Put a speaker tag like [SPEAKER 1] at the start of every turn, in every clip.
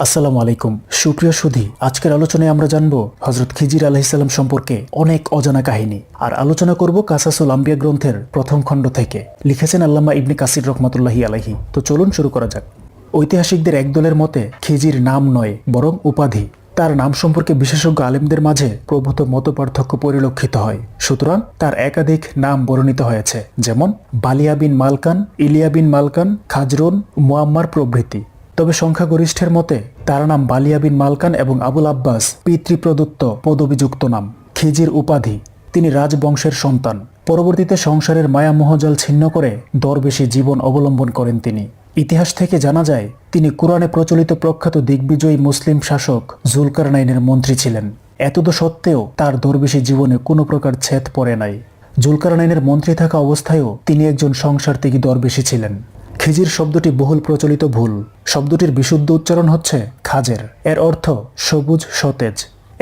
[SPEAKER 1] আসসালামু আলাইকুম সুপ্রিয় সুধী, আজকের আলোচনায় আমরা জানব হযরত খিজির আলাইহিস সালাম সম্পর্কে অনেক অজানা কাহিনী। আর আলোচনা করব কাসাসুল আম্বিয়া গ্রন্থের প্রথম খণ্ড থেকে। লিখেছেন আল্লামা ইবনে কাসির রহমাতুল্লাহি আলাইহি। তো চলুন শুরু করা যাক। ঐতিহাসিকদের একদলের মতে খিজির নাম নয় বরং উপাধি। তার নাম সম্পর্কে বিশেষজ্ঞ আলেমদের মাঝে প্রভূত মতপার্থক্য পরিলক্ষিত হয়। সুতরাং তার একাধিক নাম বর্ণিত হয়েছে, যেমন বালিয়া বিন মালকান, ইলিয়া বিন মালকান, খাজরুন, মুআম্মার প্রভৃতি। তবে সংখ্যাগরিষ্ঠের মতে তার নাম বালিয়া বিন মালকান এবং আবুল আব্বাস পিতৃপ্রদত্ত পদবিযুক্ত নাম। খিজির উপাধি। তিনি রাজবংশের সন্তান। পরবর্তীতে সংসারের মায়া মোহজাল ছিন্ন করে দরবেশী জীবন অবলম্বন করেন তিনি। ইতিহাস থেকে জানা যায় তিনি কুরআনে প্রচলিত প্রখ্যাত দিগ্বিজয়ী মুসলিম শাসক জুলকারনাইনের মন্ত্রী ছিলেন। এতদ সত্ত্বেও তার দরবেশী জীবনে কোনো প্রকার ছেদ পড়ে নাই। জুলকারনাইনের মন্ত্রী থাকা অবস্থায়ও তিনি একজন সংসারত্যাগী দরবেশী ছিলেন। খিজির শব্দটি বহুল প্রচলিত ভুল। শব্দটির বিশুদ্ধ উচ্চারণ হচ্ছে খাজের। এর অর্থ সবুজ সতেজ।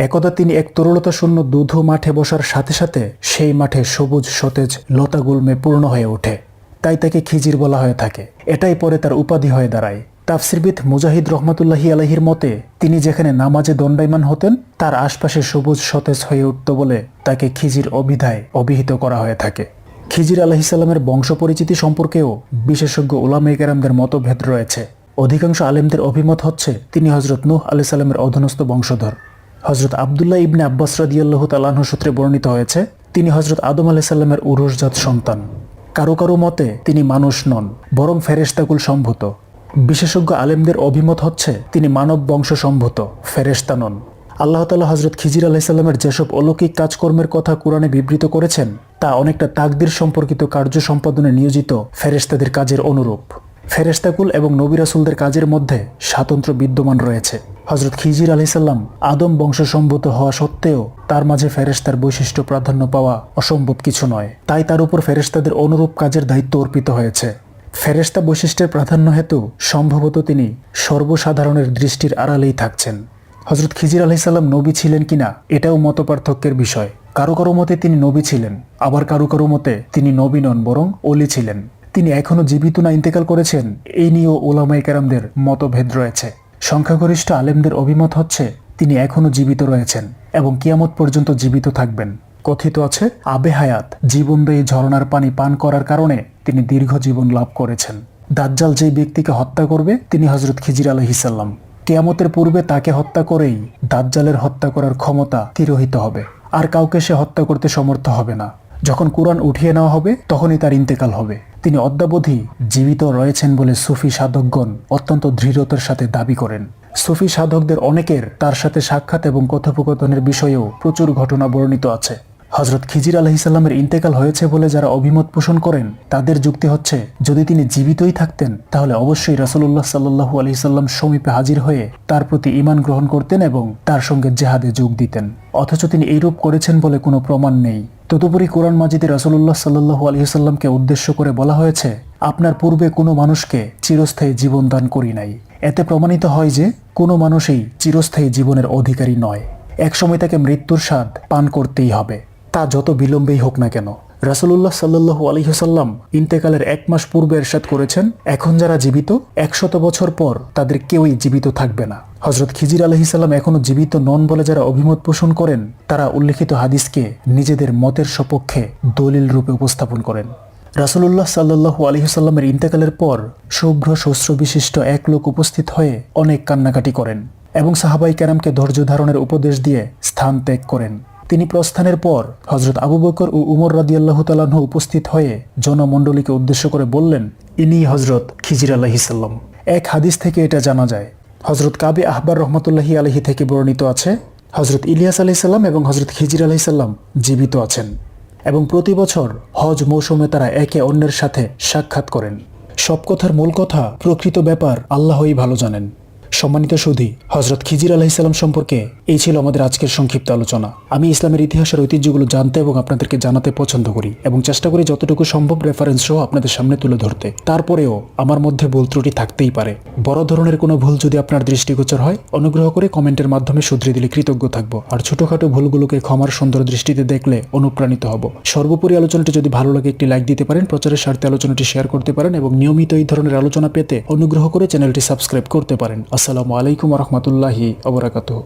[SPEAKER 1] একদা তিনি এক তরলতা শূন্য দুধু মাঠে বসার সাথে সাথে সেই মাঠে সবুজ সতেজ লতাগুল্মে পূর্ণ হয়ে ওঠে। তাই তাকে খিজির বলা হয়ে থাকে। এটাই পরে তার উপাধি হয়ে দাঁড়ায়। তাফসিরবিদ মুজাহিদ রহমাতুল্লাহি আলাইহির মতে তিনি যেখানে নামাজে দণ্ডায়মান হতেন তার আশপাশে সবুজ সতেজ হয়ে উঠত বলে তাকে খিজির অভিধায় অভিহিত করা হয়ে থাকে। খিজির আলাইহিস সালামের বংশ পরিচিতি সম্পর্কেও বিশেষজ্ঞ উলামায়ে কেরামদের মতভেদ রয়েছে। অধিকাংশ আলেমদের অভিমত হচ্ছে তিনি হযরত নূহ আলাইহিস সালামের অধীনস্থ বংশধর। হযরত আব্দুল্লাহ ইবনে আব্বাস রাদিয়াল্লাহু তাআলা আনহু সূত্রে বর্ণিত হয়েছে তিনি হযরত আদম আলাইহিস সালামের উরুসজাত সন্তান। কারো কারো মতে তিনি মানুষ নন বরং ফেরেশতাকুল সম্ভূত। বিশেষজ্ঞ আলেমদের অভিমত হচ্ছে তিনি মানব বংশ সম্ভূত, ফেরেশতা নন। আল্লাহ তাআলা হযরত খিজির আলাইহিস সালামের যেসব অলৌকিক কাজকর্মের কথা কুরআনে বিবৃত করেছেন তা অনেকটা তাকদীর সম্পর্কিত কার্য সম্পাদনে নিয়োজিত ফেরেশতাদের কাজের অনুরূপ। ফেরেশতাকুল এবং নবী রাসূলদের কাজের মধ্যে স্বাতন্ত্র্য বিদ্যমান রয়েছে। হযরত খিজির আলাইহিস সালাম আদম বংশসম্ভূত হওয়া সত্ত্বেও তার মাঝে ফেরেশতার বৈশিষ্ট্য প্রাধান্য পাওয়া অসম্ভব কিছু নয়। তাই তার উপর ফেরেশতাদের অনুরূপ কাজের দায়িত্ব অর্পিত হয়েছে। ফেরেশতা বৈশিষ্ট্যের প্রাধান্য হেতু সম্ভবত তিনি সর্বসাধারণের দৃষ্টির আড়ালেই থাকছেন। হযরত খিজির আলাইহিস সালাম নবী ছিলেন কিনা এটাও মতপার্থক্যের বিষয়। কারো কারো মতে তিনি নবী ছিলেন, আবার কারো কারো মতে তিনি নবী নন বরং ওলি ছিলেন। তিনি এখনো জীবিত না ইন্তেকাল করেছেন এই নিয়েও উলামায়ে কেরামদের মতভেদ রয়েছে। সংখ্যাগরিষ্ঠ আলেমদের অভিমত হচ্ছে তিনি এখনো জীবিত রয়েছেন এবং কিয়ামত পর্যন্ত জীবিত থাকবেন। কথিত আছে আবে হায়াত জীবনদায়ী ঝরনার পানি পান করার কারণে তিনি দীর্ঘ জীবন লাভ করেছেন। দাজ্জাল যেই ব্যক্তিকে হত্যা করবে তিনি হযরত খিজির আলাইহিস সালাম। কিয়ামতের পূর্বে তাকে হত্যা করেই দাজ্জালের হত্যা করার ক্ষমতা তিরোহিত হবে, আর কাউকে সে হত্যা করতে সমর্থ হবে না। যখন কুরআন উঠিয়ে নেওয়া হবে তখনই তার ইন্তেকাল হবে। তিনি অদ্যাবধি জীবিত রয়েছেন বলে সুফি সাধকগণ অত্যন্ত দৃঢ়তার সাথে দাবি করেন। সুফি সাধকদের অনেকের তার সাথে সাক্ষাৎ এবং কথোপকথনের বিষয়েও প্রচুর ঘটনা বর্ণিত আছে। হযরত খিজির আলাইহিস সালামের ইন্তেকাল হয়েছে বলে যারা অভিমত পোষণ করেন তাদের যুক্তি হচ্ছে যদি তিনি জীবিতই থাকতেন তাহলে অবশ্যই রাসূলুল্লাহ সাল্লাল্লাহু আলাইহি সাল্লাম সমীপে হাজির হয়ে তার প্রতি ঈমান গ্রহণ করতেন এবং তার সঙ্গে জিহাদে যোগ দিতেন। অথচ তিনি এইরূপ করেছেন বলে কোনো প্রমাণ নেই। তদুপরি কোরআন মাজিদে রাসূলুল্লাহ সাল্লাল্লাহু আলাইহি সাল্লামকে উদ্দেশ্য করে বলা হয়েছে আপনার পূর্বে কোনো মানুষকে চিরস্থায়ী জীবন দান করি নাই। এতে প্রমাণিত হয় যে কোনো মানুষই চিরস্থায়ী জীবনের অধিকারী নয়। একসময় তাকে মৃত্যুর স্বাদ পান করতেই হবে, তা যত বিলম্বেই হোক না কেন। রাসূলুল্লাহ সাল্লাল্লাহু আলাইহি সাল্লাম ইন্তেকালের 1 মাস পূর্বে ইরশাদ করেছেন এখন যারা জীবিত 100 বছর পর তাদের কেউই জীবিত থাকবে না। হযরত খিজির আলাইহিস সালাম এখনো জীবিত নন বলে যারা অভিমত পোষণ করেন তারা উল্লেখিত হাদিসকে নিজেদের মতের সপক্ষে দলিল রূপে উপস্থাপন করেন। রাসূলুল্লাহ সাল্লাল্লাহু আলাইহি সাল্লামের ইন্তেকালের পর শুভ্র শস্ত্র বিশিষ্ট এক লোক উপস্থিত হয়ে অনেক কান্নাকাটি করেন এবং সাহাবায়ে কেরামকে ধৈর্য ধারণের উপদেশ দিয়ে স্থান ত্যাগ করেন। তিনি প্রস্থানের পর হযরত আবু বকর ও উমর রাদিয়াল্লাহু তাআলা আনহু উপস্থিত হয়ে জনমণ্ডলীকে উদ্দেশ্য করে বললেন ইনি হযরত খিজির আলাইহিস সালাম। এক হাদিস থেকে এটা জানা যায়। হযরত কাবি আহবার রহমাতুল্লাহি আলাইহি থেকে বর্ণিত আছে হযরত ইলিয়াস আলাইহিস সালাম এবং হযরত খিজির আলাইহিস সালাম জীবিত আছেন এবং প্রতি বছর হজ মৌসুমে তারা একে অন্যের সাথে সাক্ষাৎ করেন। সব কথার মূল কথা প্রকৃত ব্যাপার আল্লাহই ভালো জানেন। সম্মানিত সুধী, হযরত খিজির আলাইহিস সালাম সম্পর্কে এই ছিল আমাদের আজকের সংক্ষিপ্ত আলোচনা। আমি ইসলামের ইতিহাসের ঐতিহ্যগুলো জানতে এবং আপনাদেরকে জানাতে পছন্দ করি এবং চেষ্টা করি যতটুকু সম্ভব রেফারেন্স সহ আপনাদের সামনে তুলে ধরতে। তারপরেও আমার মধ্যে ভুল ত্রুটি থাকতেই পারে। বড় ধরনের কোনো ভুল যদি আপনার দৃষ্টিগোচর হয় অনুগ্রহ করে কমেন্টের মাধ্যমে শুধরে দিলে কৃতজ্ঞ থাকব। আর ছোটখাটো ভুলগুলোকে ক্ষমার সুন্দর দৃষ্টিতে দেখলে অনুপ্রাণিত হব। সর্বোপরি আলোচনাটি যদি ভালো লাগে একটি লাইক দিতে পারেন, প্রচারের স্বার্থে আলোচনাটি শেয়ার করতে পারেন এবং নিয়মিত এই ধরনের আলোচনা পেতে অনুগ্রহ করে চ্যানেলটি সাবস্ক্রাইব করতে পারেন। আসসালামু আলাইকুম রহমতুল্লাহি আবরাকাতুহ।